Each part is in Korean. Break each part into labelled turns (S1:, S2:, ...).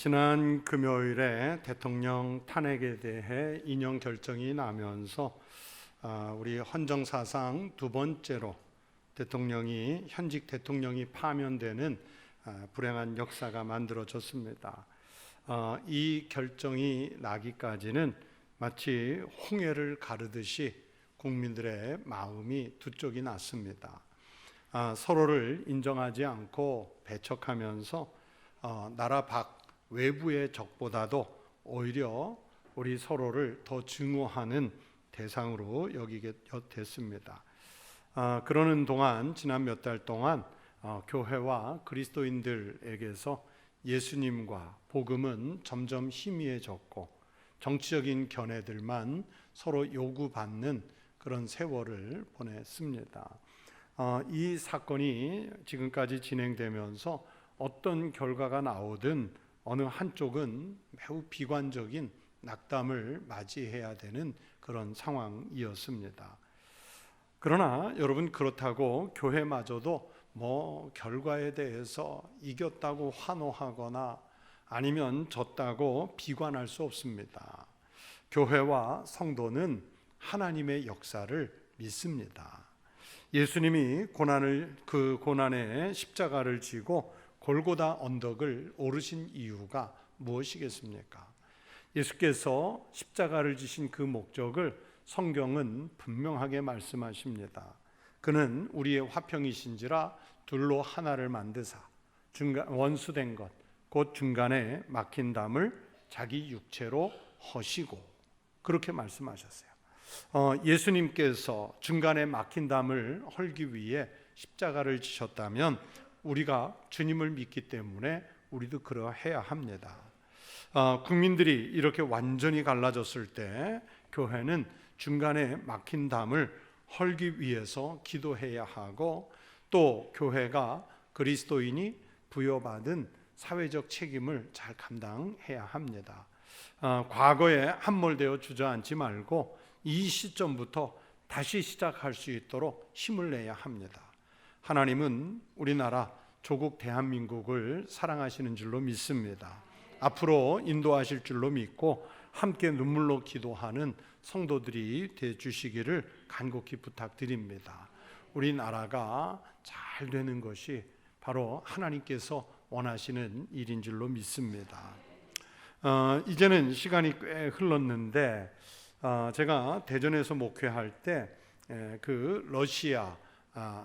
S1: 지난 금요일에 대통령 탄핵에 대해 인용 결정이 나면서 우리 헌정사상 두 번째로 현직 대통령이 파면되는 불행한 역사가 만들어졌습니다. 이 결정이 나기까지는 마치 홍해를 가르듯이 국민들의 마음이 두 쪽이 났습니다. 서로를 인정하지 않고 배척하면서 나라 밖 외부의 적보다도 오히려 우리 서로를 더 증오하는 대상으로 여기게 됐습니다. 그러는 동안 지난 몇 달 동안 교회와 그리스도인들에게서 예수님과 복음은 점점 희미해졌고 정치적인 견해들만 서로 요구받는 그런 세월을 보냈습니다. 이 사건이 지금까지 진행되면서 어떤 결과가 나오든 어느 한쪽은 매우 비관적인 낙담을 맞이해야 되는 그런 상황이었습니다. 그러나 여러분, 그렇다고 교회마저도 결과에 대해서 이겼다고 환호하거나 아니면 졌다고 비관할 수 없습니다. 교회와 성도는 하나님의 역사를 믿습니다. 예수님이 그 고난의 십자가를 지고 골고다 언덕을 오르신 이유가 무엇이겠습니까? 예수께서 십자가를 지신 그 목적을 성경은 분명하게 말씀하십니다. 그는 우리의 화평이신지라 둘로 하나를 만드사 원수된 것 곧 중간에 막힌 담을 자기 육체로 허시고, 그렇게 말씀하셨어요. 예수님께서 중간에 막힌 담을 헐기 위해 십자가를 지셨다면 우리가 주님을 믿기 때문에 우리도 그러해야 합니다. 국민들이 이렇게 완전히 갈라졌을 때 교회는 중간에 막힌 담을 헐기 위해서 기도해야 하고, 또 교회가 그리스도인이 부여받은 사회적 책임을 잘 감당해야 합니다. 과거에 함몰되어 주저앉지 말고 이 시점부터 다시 시작할 수 있도록 힘을 내야 합니다. 하나님은 우리나라 조국 대한민국을 사랑하시는 줄로 믿습니다. 앞으로 인도하실 줄로 믿고 함께 눈물로 기도하는 성도들이 되주시기를 간곡히 부탁드립니다. 우리나라가 잘 되는 것이 바로 하나님께서 원하시는 일인 줄로 믿습니다. 이제는 시간이 꽤 흘렀는데 제가 대전에서 목회할 때 그 러시아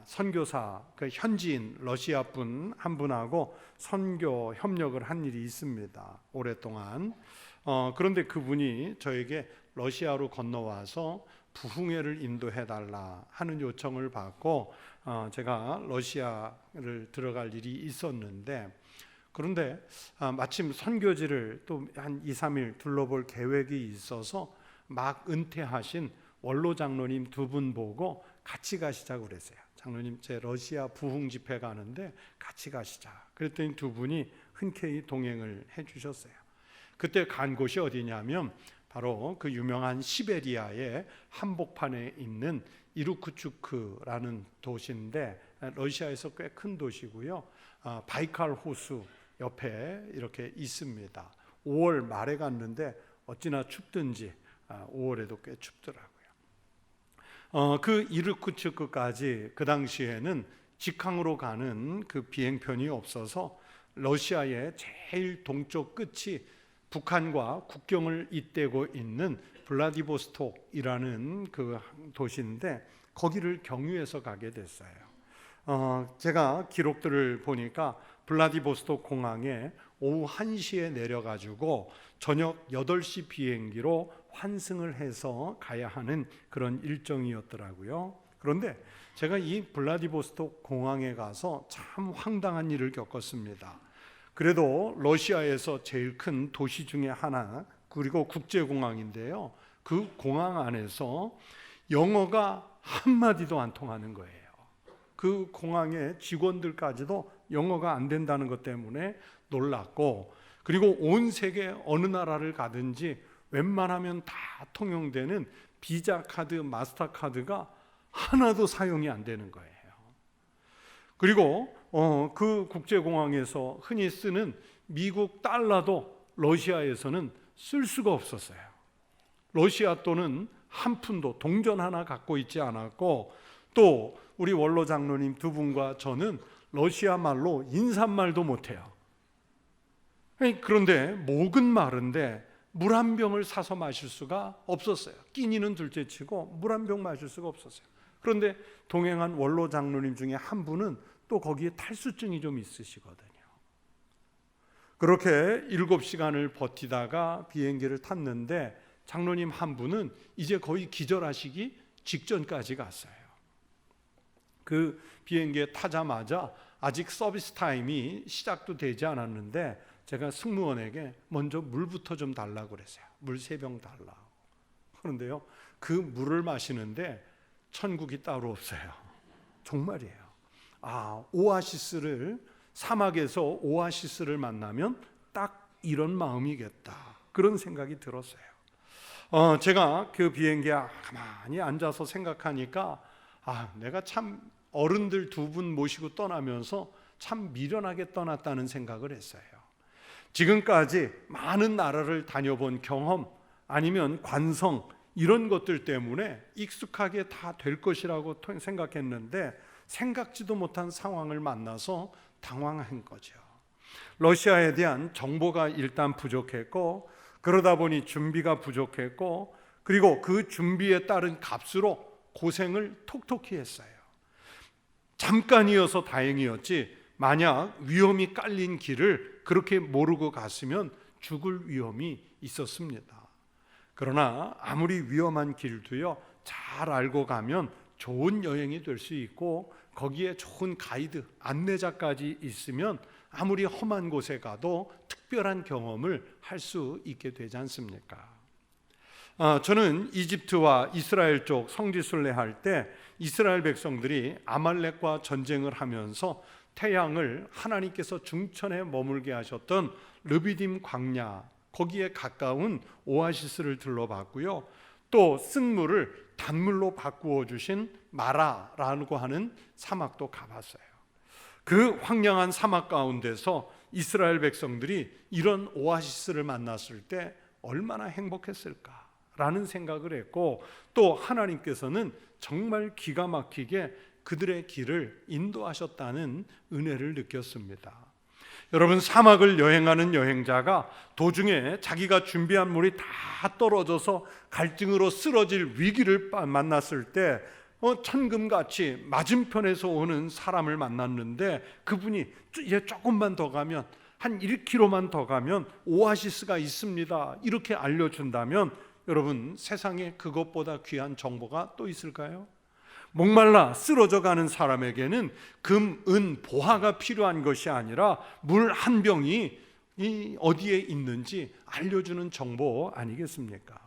S1: 선교사, 그 현지인 러시아 분 한 분하고 선교 협력을 한 일이 있습니다. 오랫동안. 그런데 그분이 저에게 러시아로 건너와서 부흥회를 인도해달라 하는 요청을 받고 제가 러시아를 들어갈 일이 있었는데, 그런데 마침 선교지를 또 한 2, 3일 둘러볼 계획이 있어서 막 은퇴하신 원로 장로님 두 분 보고 같이 가시자고 그랬어요. 장로님, 제 러시아 부흥 집회 가는데 같이 가시자. 그랬더니 두 분이 흔쾌히 동행을 해주셨어요. 그때 간 곳이 어디냐면 바로 그 유명한 시베리아의 한복판에 있는 이루크츠크라는 도시인데, 러시아에서 꽤 큰 도시고요. 바이칼 호수 옆에 이렇게 있습니다. 5월 말에 갔는데 어찌나 춥든지 5월에도 꽤 춥더라고요. 그 이르쿠츠크까지 그 당시에는 직항으로 가는 그 비행편이 없어서 러시아의 제일 동쪽 끝이 북한과 국경을 잇대고 있는 블라디보스톡이라는 그 도시인데 거기를 경유해서 가게 됐어요. 제가 기록들을 보니까 블라디보스톡 공항에 오후 1시에 내려가지고 저녁 8시 비행기로 환승을 해서 가야 하는 그런 일정이었더라고요. 그런데 제가 이 블라디보스톡 공항에 가서 참 황당한 일을 겪었습니다. 그래도 러시아에서 제일 큰 도시 중에 하나, 그리고 국제공항인데요, 그 공항 안에서 영어가 한마디도 안 통하는 거예요. 그 공항의 직원들까지도 영어가 안 된다는 것 때문에 놀랐고, 그리고 온 세계 어느 나라를 가든지 웬만하면 다 통용되는 비자 카드, 마스터 카드가 하나도 사용이 안 되는 거예요. 그리고 그 국제공항에서 흔히 쓰는 미국 달러도 러시아에서는 쓸 수가 없었어요. 러시아 돈은 한 푼도 동전 하나 갖고 있지 않았고, 또 우리 원로 장로님 두 분과 저는 러시아 말로 인사말도 못해요. 그런데 목은 마른데 물 한 병을 사서 마실 수가 없었어요. 끼니는 둘째치고 물 한 병 마실 수가 없었어요. 그런데 동행한 원로 장로님 중에 한 분은 또 거기에 탈수증이 좀 있으시거든요. 그렇게 7시간을 버티다가 비행기를 탔는데 장로님 한 분은 이제 거의 기절하시기 직전까지 갔어요. 그 비행기에 타자마자 아직 서비스 타임이 시작도 되지 않았는데 제가 승무원에게 먼저 물부터 좀 달라고 그랬어요. 물 3병 달라고. 그런데요, 그 물을 마시는데 천국이 따로 없어요. 정말이에요. 오아시스를, 사막에서 오아시스를 만나면 딱 이런 마음이겠다, 그런 생각이 들었어요. 제가 그 비행기에 가만히 앉아서 생각하니까 내가 참 어른들 2분 모시고 떠나면서 참 미련하게 떠났다는 생각을 했어요. 지금까지 많은 나라를 다녀본 경험, 아니면 관성, 이런 것들 때문에 익숙하게 다 될 것이라고 생각했는데 생각지도 못한 상황을 만나서 당황한 거죠. 러시아에 대한 정보가 일단 부족했고, 그러다 보니 준비가 부족했고, 그리고 그 준비에 따른 값으로 고생을 톡톡히 했어요. 잠깐이어서 다행이었지, 만약 위험이 깔린 길을 그렇게 모르고 갔으면 죽을 위험이 있었습니다. 그러나 아무리 위험한 길도요, 잘 알고 가면 좋은 여행이 될 수 있고, 거기에 좋은 가이드, 안내자까지 있으면 아무리 험한 곳에 가도 특별한 경험을 할 수 있게 되지 않습니까? 저는 이집트와 이스라엘 쪽 성지순례 할 때 이스라엘 백성들이 아말렉과 전쟁을 하면서 태양을 하나님께서 중천에 머물게 하셨던 르비딤 광야, 거기에 가까운 오아시스를 들러봤고요. 또 쓴물을 단물로 바꾸어 주신 마라라고 하는 사막도 가봤어요. 그 황량한 사막 가운데서 이스라엘 백성들이 이런 오아시스를 만났을 때 얼마나 행복했을까라는 생각을 했고, 또 하나님께서는 정말 기가 막히게 그들의 길을 인도하셨다는 은혜를 느꼈습니다. 여러분, 사막을 여행하는 여행자가 도중에 자기가 준비한 물이 다 떨어져서 갈증으로 쓰러질 위기를 만났을 때 천금같이 맞은편에서 오는 사람을 만났는데, 그분이 조금만 더 가면, 한 1km만 더 가면 오아시스가 있습니다, 이렇게 알려준다면 여러분, 세상에 그것보다 귀한 정보가 또 있을까요? 목말라 쓰러져 가는 사람에게는 금, 은, 보화가 필요한 것이 아니라 물 한 병이 어디에 있는지 알려주는 정보 아니겠습니까?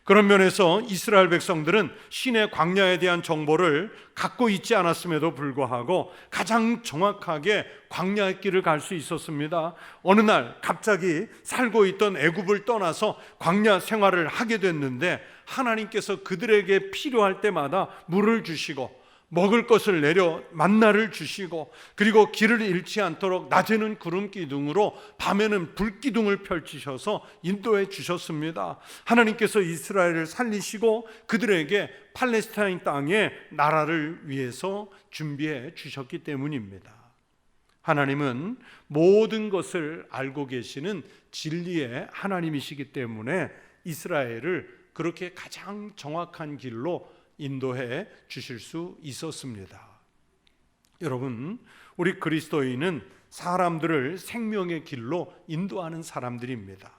S1: 그런 면에서 이스라엘 백성들은 신의 광야에 대한 정보를 갖고 있지 않았음에도 불구하고 가장 정확하게 광야의 길을 갈 수 있었습니다. 어느 날 갑자기 살고 있던 애굽을 떠나서 광야 생활을 하게 됐는데, 하나님께서 그들에게 필요할 때마다 물을 주시고 먹을 것을 내려 만나를 주시고, 그리고 길을 잃지 않도록 낮에는 구름 기둥으로 밤에는 불 기둥을 펼치셔서 인도해 주셨습니다. 하나님께서 이스라엘을 살리시고 그들에게 팔레스타인 땅에 나라를 위해서 준비해 주셨기 때문입니다. 하나님은 모든 것을 알고 계시는 진리의 하나님이시기 때문에 이스라엘을 그렇게 가장 정확한 길로 인도해 주실 수 있었습니다. 여러분, 우리 그리스도인은 사람들을 생명의 길로 인도하는 사람들입니다.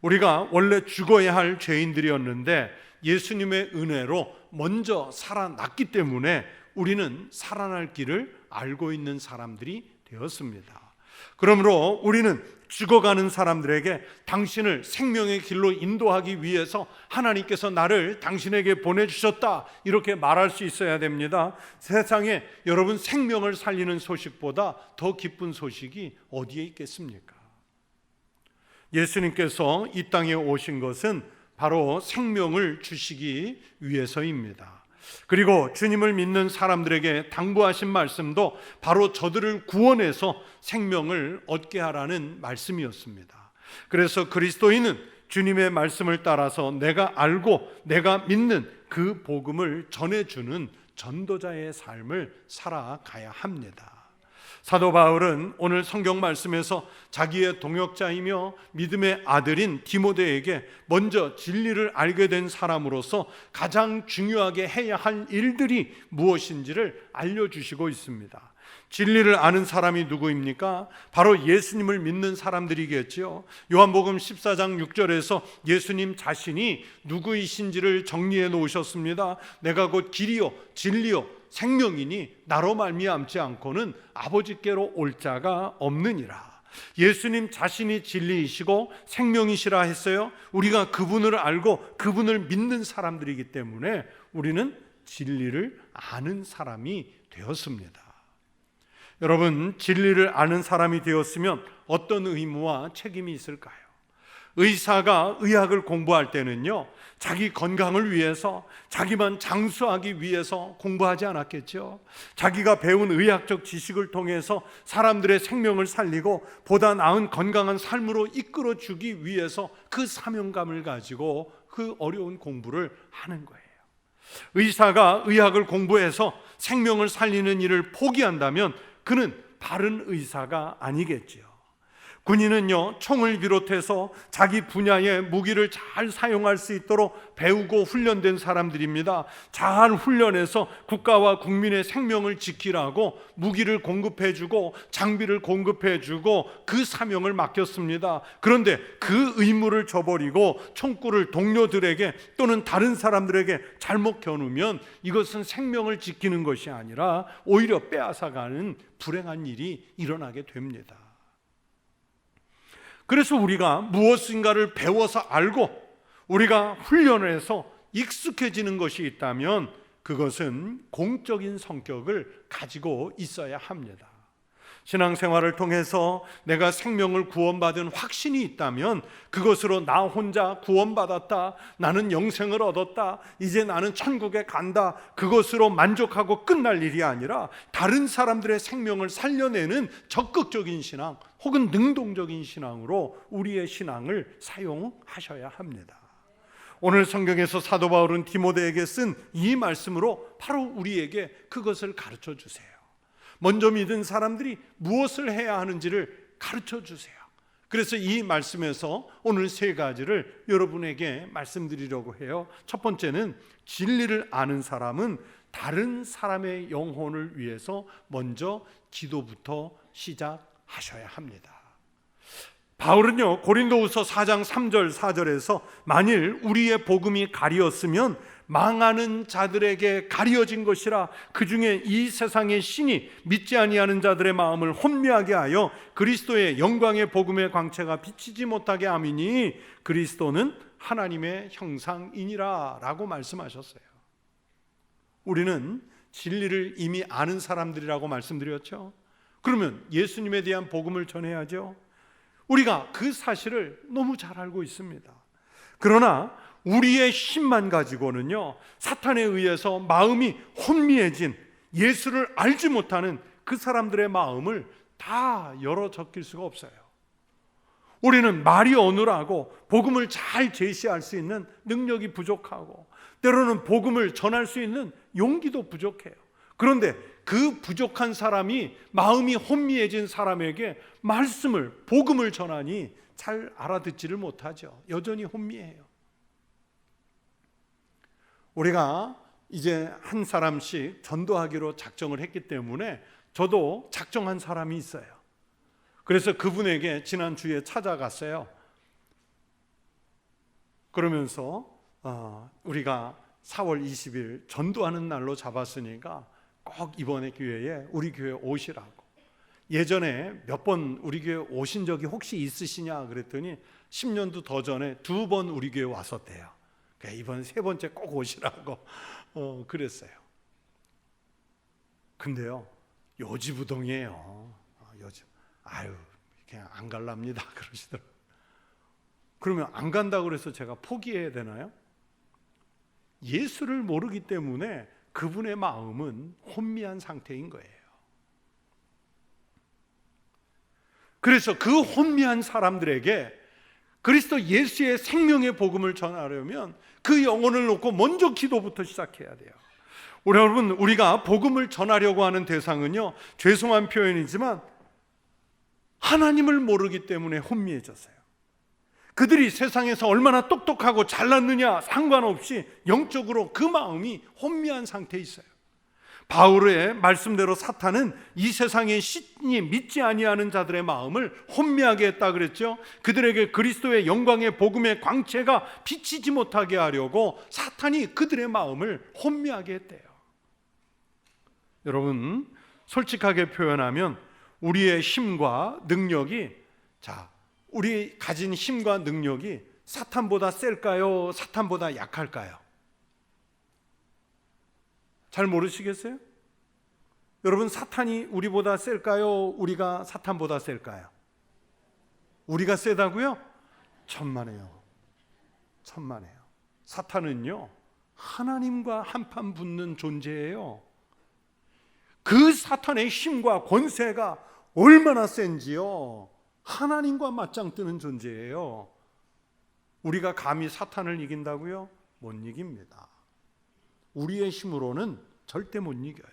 S1: 우리가 원래 죽어야 할 죄인들이었는데 예수님의 은혜로 먼저 살아났기 때문에 우리는 살아날 길을 알고 있는 사람들이 되었습니다. 그러므로 우리는 죽어가는 사람들에게 당신을 생명의 길로 인도하기 위해서 하나님께서 나를 당신에게 보내주셨다, 이렇게 말할 수 있어야 됩니다. 세상에 여러분, 생명을 살리는 소식보다 더 기쁜 소식이 어디에 있겠습니까? 예수님께서 이 땅에 오신 것은 바로 생명을 주시기 위해서입니다. 그리고 주님을 믿는 사람들에게 당부하신 말씀도 바로 저들을 구원해서 생명을 얻게 하라는 말씀이었습니다. 그래서 그리스도인은 주님의 말씀을 따라서 내가 알고 내가 믿는 그 복음을 전해주는 전도자의 삶을 살아가야 합니다. 사도 바울은 오늘 성경 말씀에서 자기의 동역자이며 믿음의 아들인 디모데에게 먼저 진리를 알게 된 사람으로서 가장 중요하게 해야 할 일들이 무엇인지를 알려주시고 있습니다. 진리를 아는 사람이 누구입니까? 바로 예수님을 믿는 사람들이겠죠. 요한복음 14장 6절에서 예수님 자신이 누구이신지를 정리해 놓으셨습니다. 내가 곧 길이요 진리요 생명이니 나로 말미암지 않고는 아버지께로 올 자가 없느니라. 예수님 자신이 진리이시고 생명이시라 했어요. 우리가 그분을 알고 그분을 믿는 사람들이기 때문에 우리는 진리를 아는 사람이 되었습니다. 여러분, 진리를 아는 사람이 되었으면 어떤 의무와 책임이 있을까요? 의사가 의학을 공부할 때는요, 자기 건강을 위해서, 자기만 장수하기 위해서 공부하지 않았겠죠. 자기가 배운 의학적 지식을 통해서 사람들의 생명을 살리고 보다 나은 건강한 삶으로 이끌어주기 위해서 그 사명감을 가지고 그 어려운 공부를 하는 거예요. 의사가 의학을 공부해서 생명을 살리는 일을 포기한다면 그는 바른 의사가 아니겠지요. 군인은요, 총을 비롯해서 자기 분야의 무기를 잘 사용할 수 있도록 배우고 훈련된 사람들입니다. 잘 훈련해서 국가와 국민의 생명을 지키라고 무기를 공급해주고 장비를 공급해주고 그 사명을 맡겼습니다. 그런데 그 의무를 저버리고 총구를 동료들에게 또는 다른 사람들에게 잘못 겨누면 이것은 생명을 지키는 것이 아니라 오히려 빼앗아가는 불행한 일이 일어나게 됩니다. 그래서 우리가 무엇인가를 배워서 알고 우리가 훈련을 해서 익숙해지는 것이 있다면 그것은 공적인 성격을 가지고 있어야 합니다. 신앙생활을 통해서 내가 생명을 구원받은 확신이 있다면 그것으로 나 혼자 구원받았다, 나는 영생을 얻었다, 이제 나는 천국에 간다, 그것으로 만족하고 끝날 일이 아니라 다른 사람들의 생명을 살려내는 적극적인 신앙 혹은 능동적인 신앙으로 우리의 신앙을 사용하셔야 합니다. 오늘 성경에서 사도 바울은 디모데에게 쓴 이 말씀으로 바로 우리에게 그것을 가르쳐 주세요. 먼저 믿은 사람들이 무엇을 해야 하는지를 가르쳐 주세요. 그래서 이 말씀에서 오늘 세 가지를 여러분에게 말씀드리려고 해요. 첫 번째는 진리를 아는 사람은 다른 사람의 영혼을 위해서 먼저 기도부터 시작하셔야 합니다. 바울은요, 고린도후서 4장 3절 4절에서 만일 우리의 복음이 가리었으면 망하는 자들에게 가려진 것이라, 그 중에 이 세상의 신이 믿지 아니하는 자들의 마음을 혼미하게 하여 그리스도의 영광의 복음의 광채가 비치지 못하게 함이니 그리스도는 하나님의 형상이니라 라고 말씀하셨어요. 우리는 진리를 이미 아는 사람들이라고 말씀드렸죠. 그러면 예수님에 대한 복음을 전해야죠. 우리가 그 사실을 너무 잘 알고 있습니다. 그러나 우리의 힘만 가지고는요, 사탄에 의해서 마음이 혼미해진, 예수를 알지 못하는 그 사람들의 마음을 다 열어 적길 수가 없어요. 우리는 말이 어눌하고 복음을 잘 제시할 수 있는 능력이 부족하고 때로는 복음을 전할 수 있는 용기도 부족해요. 그런데 그 부족한 사람이 마음이 혼미해진 사람에게 말씀을, 복음을 전하니 잘 알아듣지를 못하죠. 여전히 혼미해요. 우리가 이제 한 사람씩 전도하기로 작정을 했기 때문에 저도 작정한 사람이 있어요. 그래서 그분에게 지난주에 찾아갔어요. 그러면서 우리가 4월 20일 전도하는 날로 잡았으니까 꼭 이번에 기회에 우리 교회 오시라고. 예전에 몇 번 우리 교회 오신 적이 혹시 있으시냐 그랬더니 10년도 더 전에 2번 우리 교회 왔었대요. 그러니까 이번 3번째 꼭 오시라고 그랬어요. 근데요, 요지부동이에요. 요즘 그냥 안 갈랍니다 그러시더라고요. 그러면 안 간다고 그래서 제가 포기해야 되나요? 예수를 모르기 때문에 그분의 마음은 혼미한 상태인 거예요. 그래서 그 혼미한 사람들에게 그리스도 예수의 생명의 복음을 전하려면 그 영혼을 놓고 먼저 기도부터 시작해야 돼요. 여러분, 우리가 복음을 전하려고 하는 대상은요, 죄송한 표현이지만 하나님을 모르기 때문에 혼미해졌어요. 그들이 세상에서 얼마나 똑똑하고 잘났느냐 상관없이 영적으로 그 마음이 혼미한 상태에 있어요. 바울의 말씀대로 사탄은 이 세상의 신이 믿지 아니하는 자들의 마음을 혼미하게 했다 그랬죠. 그들에게 그리스도의 영광의 복음의 광채가 비치지 못하게 하려고 사탄이 그들의 마음을 혼미하게 했대요. 여러분, 솔직하게 표현하면 우리의 힘과 능력이, 우리 가진 힘과 능력이 사탄보다 셀까요? 사탄보다 약할까요? 잘 모르시겠어요? 여러분, 사탄이 우리보다 셀까요? 우리가 사탄보다 셀까요? 우리가 세다고요? 천만에요. 사탄은요, 하나님과 한판 붙는 존재예요. 그 사탄의 힘과 권세가 얼마나 센지요, 하나님과 맞짱 뜨는 존재예요. 우리가 감히 사탄을 이긴다고요? 못 이깁니다. 우리의 힘으로는 절대 못 이겨요.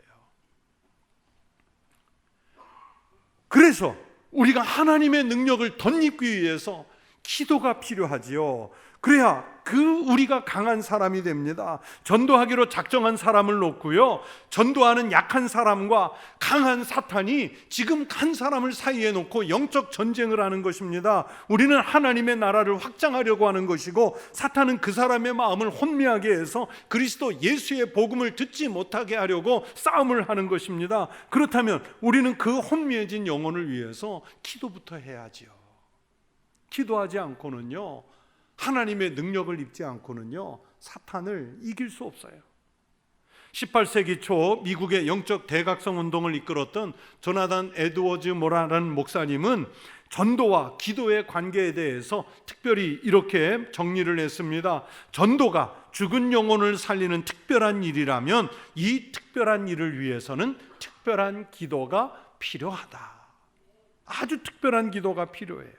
S1: 그래서 우리가 하나님의 능력을 덧입기 위해서 기도가 필요하지요. 그래야 우리가 강한 사람이 됩니다. 전도하기로 작정한 사람을 놓고요, 전도하는 약한 사람과 강한 사탄이 지금 한 사람을 사이에 놓고 영적 전쟁을 하는 것입니다. 우리는 하나님의 나라를 확장하려고 하는 것이고, 사탄은 그 사람의 마음을 혼미하게 해서 그리스도 예수의 복음을 듣지 못하게 하려고 싸움을 하는 것입니다. 그렇다면 우리는 그 혼미해진 영혼을 위해서 기도부터 해야지요. 기도하지 않고는요, 하나님의 능력을 입지 않고는요, 사탄을 이길 수 없어요. 18세기 초 미국의 영적 대각성 운동을 이끌었던 조나단 에드워즈 모라라는 목사님은 전도와 기도의 관계에 대해서 특별히 이렇게 정리를 했습니다. 전도가 죽은 영혼을 살리는 특별한 일이라면 이 특별한 일을 위해서는 특별한 기도가 필요하다. 아주 특별한 기도가 필요해요.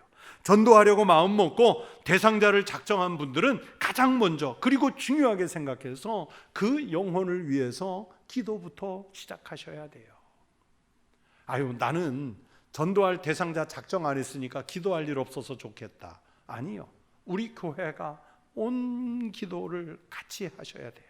S1: 전도하려고 마음 먹고 대상자를 작정한 분들은 가장 먼저, 그리고 중요하게 생각해서 그 영혼을 위해서 기도부터 시작하셔야 돼요. 나는 전도할 대상자 작정 안 했으니까 기도할 일 없어서 좋겠다. 아니요, 우리 교회가 온 기도를 같이 하셔야 돼요.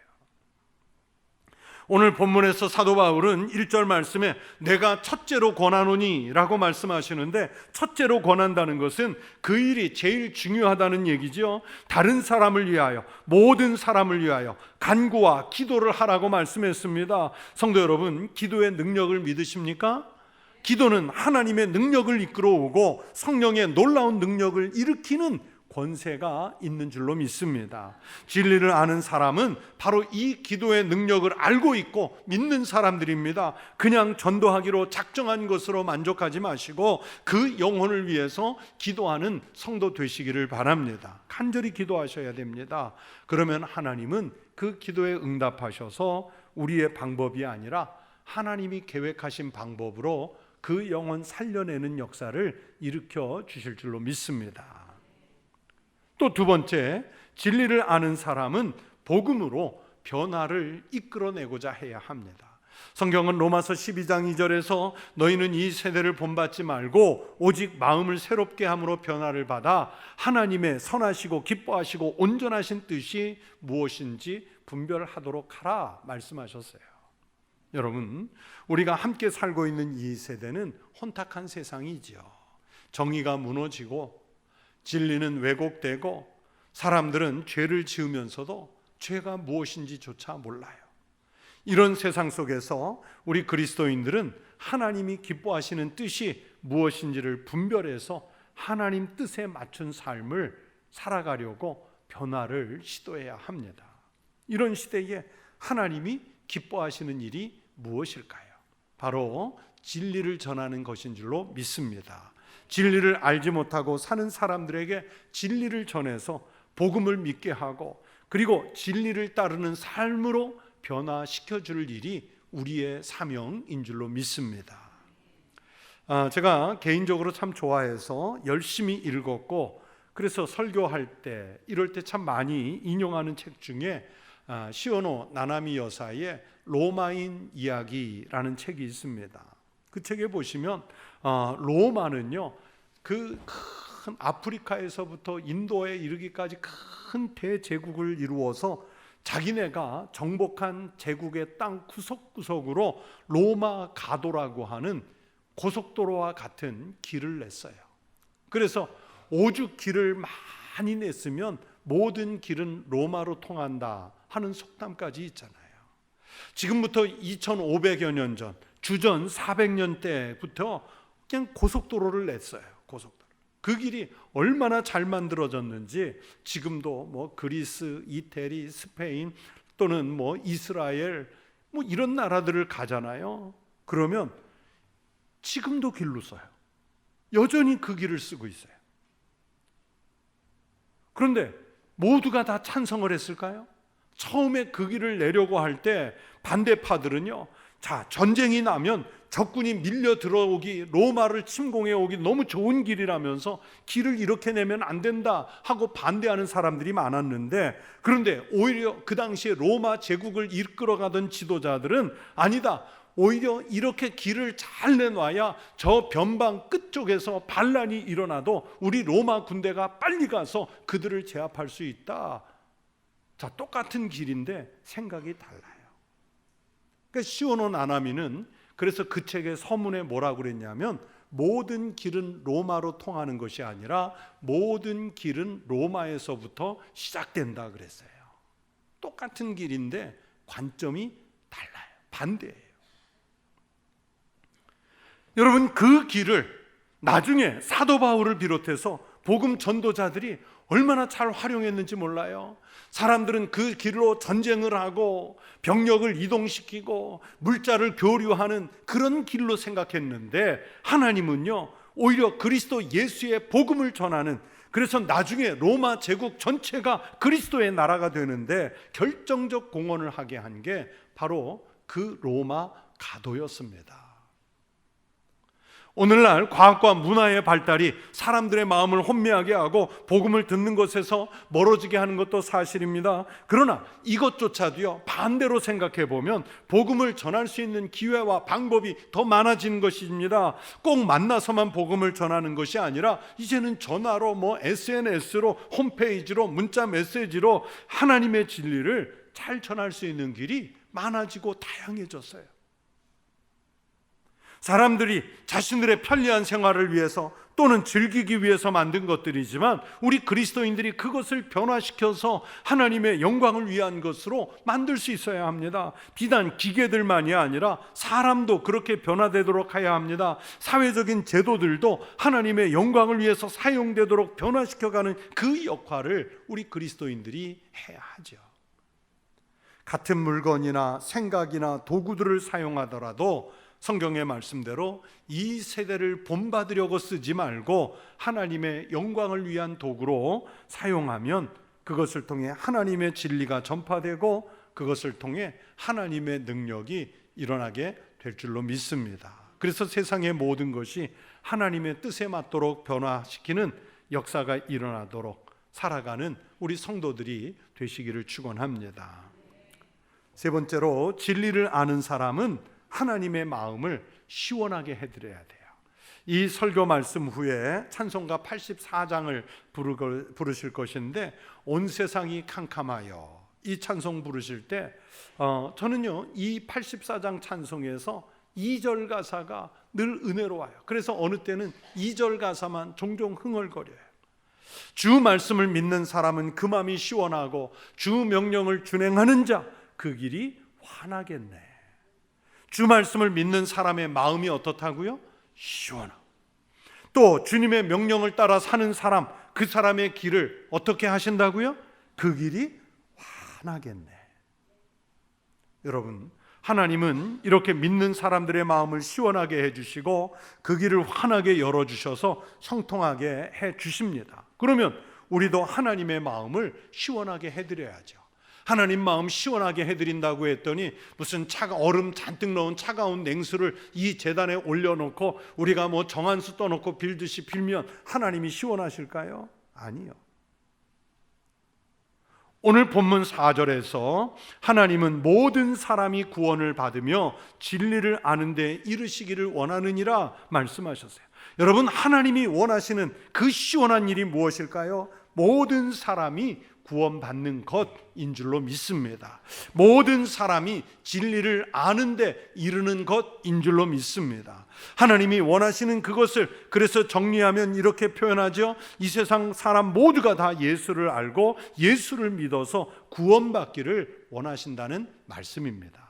S1: 오늘 본문에서 사도 바울은 1절 말씀에 내가 첫째로 권하노니 라고 말씀하시는데, 첫째로 권한다는 것은 그 일이 제일 중요하다는 얘기죠. 다른 사람을 위하여, 모든 사람을 위하여 간구와 기도를 하라고 말씀했습니다. 성도 여러분, 기도의 능력을 믿으십니까? 기도는 하나님의 능력을 이끌어오고 성령의 놀라운 능력을 일으키는 권세가 있는 줄로 믿습니다. 진리를 아는 사람은 바로 이 기도의 능력을 알고 있고 믿는 사람들입니다. 그냥 전도하기로 작정한 것으로 만족하지 마시고 그 영혼을 위해서 기도하는 성도 되시기를 바랍니다. 간절히 기도하셔야 됩니다. 그러면 하나님은 그 기도에 응답하셔서 우리의 방법이 아니라 하나님이 계획하신 방법으로 그 영혼 살려내는 역사를 일으켜 주실 줄로 믿습니다. 또 두 번째, 진리를 아는 사람은 복음으로 변화를 이끌어내고자 해야 합니다. 성경은 로마서 12장 2절에서 너희는 이 세대를 본받지 말고 오직 마음을 새롭게 함으로 변화를 받아 하나님의 선하시고 기뻐하시고 온전하신 뜻이 무엇인지 분별하도록 하라 말씀하셨어요. 여러분, 우리가 함께 살고 있는 이 세대는 혼탁한 세상이지요. 정의가 무너지고 진리는 왜곡되고 사람들은 죄를 지으면서도 죄가 무엇인지조차 몰라요. 이런 세상 속에서 우리 그리스도인들은 하나님이 기뻐하시는 뜻이 무엇인지를 분별해서 하나님 뜻에 맞춘 삶을 살아가려고 변화를 시도해야 합니다. 이런 시대에 하나님이 기뻐하시는 일이 무엇일까요? 바로 진리를 전하는 것인 줄로 믿습니다. 진리를 알지 못하고 사는 사람들에게 진리를 전해서 복음을 믿게 하고, 그리고 진리를 따르는 삶으로 변화시켜 줄 일이 우리의 사명인 줄로 믿습니다. 제가 개인적으로 참 좋아해서 열심히 읽었고, 그래서 설교할 때 이럴 때 참 많이 인용하는 책 중에 시오노 나나미 여사의 로마인 이야기라는 책이 있습니다. 그 책에 보시면 로마는요, 그 큰 아프리카에서부터 인도에 이르기까지 큰 대제국을 이루어서 자기네가 정복한 제국의 땅 구석구석으로 로마 가도라고 하는 고속도로와 같은 길을 냈어요. 그래서 오죽 길을 많이 냈으면 모든 길은 로마로 통한다 하는 속담까지 있잖아요. 지금부터 2500여 년 전, 주전 400년 때부터 그냥 고속도로를 냈어요. 고속도로. 그 길이 얼마나 잘 만들어졌는지 지금도 뭐 그리스, 이태리, 스페인 또는 뭐 이스라엘 뭐 이런 나라들을 가잖아요. 그러면 지금도 길로 써요. 여전히 그 길을 쓰고 있어요. 그런데 모두가 다 찬성을 했을까요? 처음에 그 길을 내려고 할 때 반대파들은요, 자, 전쟁이 나면 적군이 밀려 들어오기, 로마를 침공해 오기 너무 좋은 길이라면서 길을 이렇게 내면 안 된다 하고 반대하는 사람들이 많았는데, 그런데 오히려 그 당시에 로마 제국을 이끌어가던 지도자들은 아니다, 오히려 이렇게 길을 잘 내놔야 저 변방 끝쪽에서 반란이 일어나도 우리 로마 군대가 빨리 가서 그들을 제압할 수 있다. 자, 똑같은 길인데 생각이 달라요. 그러니까 시오노 나나미는 그래서 그 책의 서문에 뭐라고 그랬냐면, 모든 길은 로마로 통하는 것이 아니라 모든 길은 로마에서부터 시작된다 그랬어요. 똑같은 길인데 관점이 달라요. 반대예요. 여러분, 그 길을 나중에 사도 바울을 비롯해서 복음 전도자들이 얼마나 잘 활용했는지 몰라요. 사람들은 그 길로 전쟁을 하고 병력을 이동시키고 물자를 교류하는 그런 길로 생각했는데, 하나님은요, 오히려 그리스도 예수의 복음을 전하는, 그래서 나중에 로마 제국 전체가 그리스도의 나라가 되는데 결정적 공헌을 하게 한 게 바로 그 로마 가도였습니다. 오늘날 과학과 문화의 발달이 사람들의 마음을 혼미하게 하고 복음을 듣는 것에서 멀어지게 하는 것도 사실입니다. 그러나 이것조차도요, 반대로 생각해 보면 복음을 전할 수 있는 기회와 방법이 더 많아지는 것입니다. 꼭 만나서만 복음을 전하는 것이 아니라 이제는 전화로, SNS로, 홈페이지로, 문자 메시지로 하나님의 진리를 잘 전할 수 있는 길이 많아지고 다양해졌어요. 사람들이 자신들의 편리한 생활을 위해서 또는 즐기기 위해서 만든 것들이지만, 우리 그리스도인들이 그것을 변화시켜서 하나님의 영광을 위한 것으로 만들 수 있어야 합니다. 비단 기계들만이 아니라 사람도 그렇게 변화되도록 해야 합니다. 사회적인 제도들도 하나님의 영광을 위해서 사용되도록 변화시켜가는 그 역할을 우리 그리스도인들이 해야 하죠. 같은 물건이나 생각이나 도구들을 사용하더라도 성경의 말씀대로 이 세대를 본받으려고 쓰지 말고 하나님의 영광을 위한 도구로 사용하면 그것을 통해 하나님의 진리가 전파되고 그것을 통해 하나님의 능력이 일어나게 될 줄로 믿습니다. 그래서 세상의 모든 것이 하나님의 뜻에 맞도록 변화시키는 역사가 일어나도록 살아가는 우리 성도들이 되시기를 축원합니다. 세 번째로, 진리를 아는 사람은 하나님의 마음을 시원하게 해드려야 돼요. 이 설교 말씀 후에 찬송가 84장을 부르실 것인데, 온 세상이 캄캄하여, 이 찬송 부르실 때 저는요, 이 84장 찬송에서 2절 가사가 늘 은혜로워요. 그래서 어느 때는 2절 가사만 종종 흥얼거려요. 주 말씀을 믿는 사람은 그 마음이 시원하고 주 명령을 준행하는 자 그 길이 환하겠네. 주 말씀을 믿는 사람의 마음이 어떻다고요? 시원하고, 또 주님의 명령을 따라 사는 사람, 그 사람의 길을 어떻게 하신다고요? 그 길이 환하겠네. 여러분, 하나님은 이렇게 믿는 사람들의 마음을 시원하게 해주시고 그 길을 환하게 열어주셔서 형통하게 해주십니다. 그러면 우리도 하나님의 마음을 시원하게 해드려야죠. 하나님 마음 시원하게 해드린다고 했더니 무슨 얼음 잔뜩 넣은 차가운 냉수를 이 제단에 올려놓고 우리가 뭐 정한수 떠놓고 빌듯이 빌면 하나님이 시원하실까요? 아니요. 오늘 본문 4절에서 하나님은 모든 사람이 구원을 받으며 진리를 아는 데 이르시기를 원하느니라 말씀하셨어요. 여러분, 하나님이 원하시는 그 시원한 일이 무엇일까요? 모든 사람이 구원받는 것인 줄로 믿습니다. 모든 사람이 진리를 아는 데 이르는 것인 줄로 믿습니다. 하나님이 원하시는 그것을 그래서 정리하면 이렇게 표현하죠. 이 세상 사람 모두가 다 예수를 알고 예수를 믿어서 구원받기를 원하신다는 말씀입니다.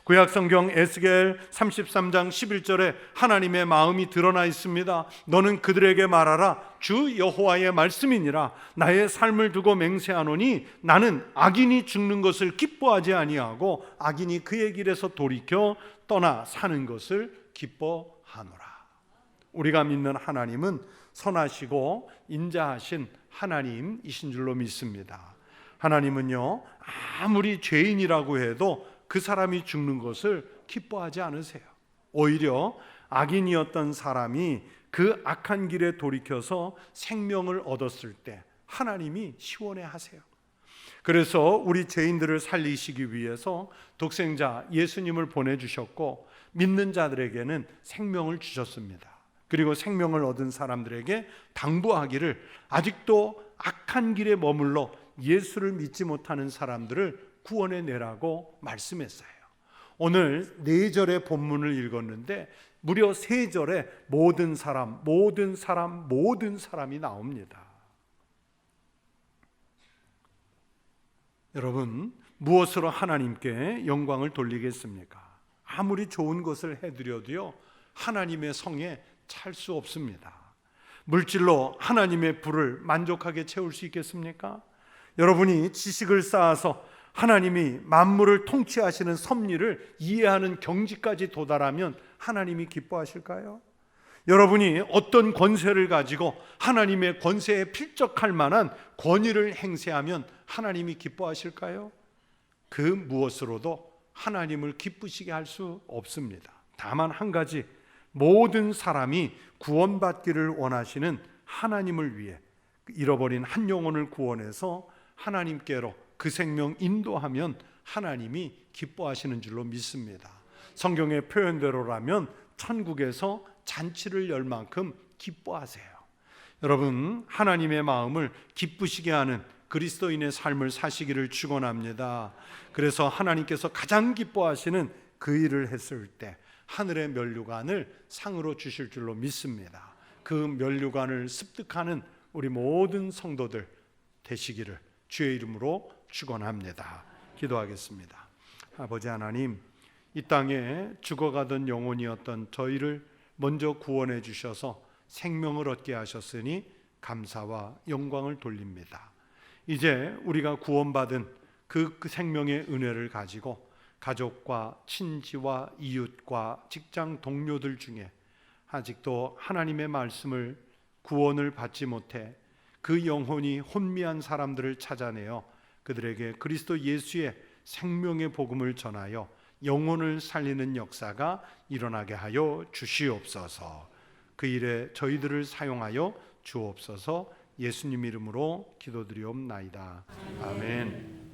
S1: 구약성경 에스겔 33장 11절에 하나님의 마음이 드러나 있습니다. 너는 그들에게 말하라. 주 여호와의 말씀이니라. 나의 삶을 두고 맹세하노니 나는 악인이 죽는 것을 기뻐하지 아니하고 악인이 그의 길에서 돌이켜 떠나 사는 것을 기뻐하노라. 우리가 믿는 하나님은 선하시고 인자하신 하나님이신 줄로 믿습니다. 하나님은요, 아무리 죄인이라고 해도 그 사람이 죽는 것을 기뻐하지 않으세요. 오히려 악인이었던 사람이 그 악한 길에 돌이켜서 생명을 얻었을 때 하나님이 시원해 하세요. 그래서 우리 죄인들을 살리시기 위해서 독생자 예수님을 보내주셨고 믿는 자들에게는 생명을 주셨습니다. 그리고 생명을 얻은 사람들에게 당부하기를 아직도 악한 길에 머물러 예수를 믿지 못하는 사람들을 구원해 내라고 말씀했어요. 오늘 4절의 본문을 읽었는데 무려 3절에 모든 사람, 모든 사람, 모든 사람이 나옵니다. 여러분, 무엇으로 하나님께 영광을 돌리겠습니까? 아무리 좋은 것을 해드려도요, 하나님의 성에 찰 수 없습니다. 물질로 하나님의 불을 만족하게 채울 수 있겠습니까? 여러분이 지식을 쌓아서 하나님이 만물을 통치하시는 섭리를 이해하는 경지까지 도달하면 하나님이 기뻐하실까요? 여러분이 어떤 권세를 가지고 하나님의 권세에 필적할 만한 권위를 행세하면 하나님이 기뻐하실까요? 그 무엇으로도 하나님을 기쁘시게 할 수 없습니다. 다만 한 가지, 모든 사람이 구원받기를 원하시는 하나님을 위해 잃어버린 한 영혼을 구원해서 하나님께로 그 생명 인도하면 하나님이 기뻐하시는 줄로 믿습니다. 성경의 표현대로라면 천국에서 잔치를 열 만큼 기뻐하세요. 여러분, 하나님의 마음을 기쁘시게 하는 그리스도인의 삶을 사시기를 축원합니다. 그래서 하나님께서 가장 기뻐하시는 그 일을 했을 때 하늘의 면류관을 상으로 주실 줄로 믿습니다. 그 면류관을 습득하는 우리 모든 성도들 되시기를 주의 이름으로 축원합니다. 기도하겠습니다. 아버지 하나님, 이 땅에 죽어가던 영혼이었던 저희를 먼저 구원해 주셔서 생명을 얻게 하셨으니 감사와 영광을 돌립니다. 이제 우리가 구원받은 그 생명의 은혜를 가지고 가족과 친지와 이웃과 직장 동료들 중에 아직도 하나님의 말씀을 구원을 받지 못해 그 영혼이 혼미한 사람들을 찾아내어 그들에게 그리스도 예수의 생명의 복음을 전하여 영혼을 살리는 역사가 일어나게 하여 주시옵소서. 그 일에 저희들을 사용하여 주옵소서. 예수님 이름으로 기도드리옵나이다. 아멘.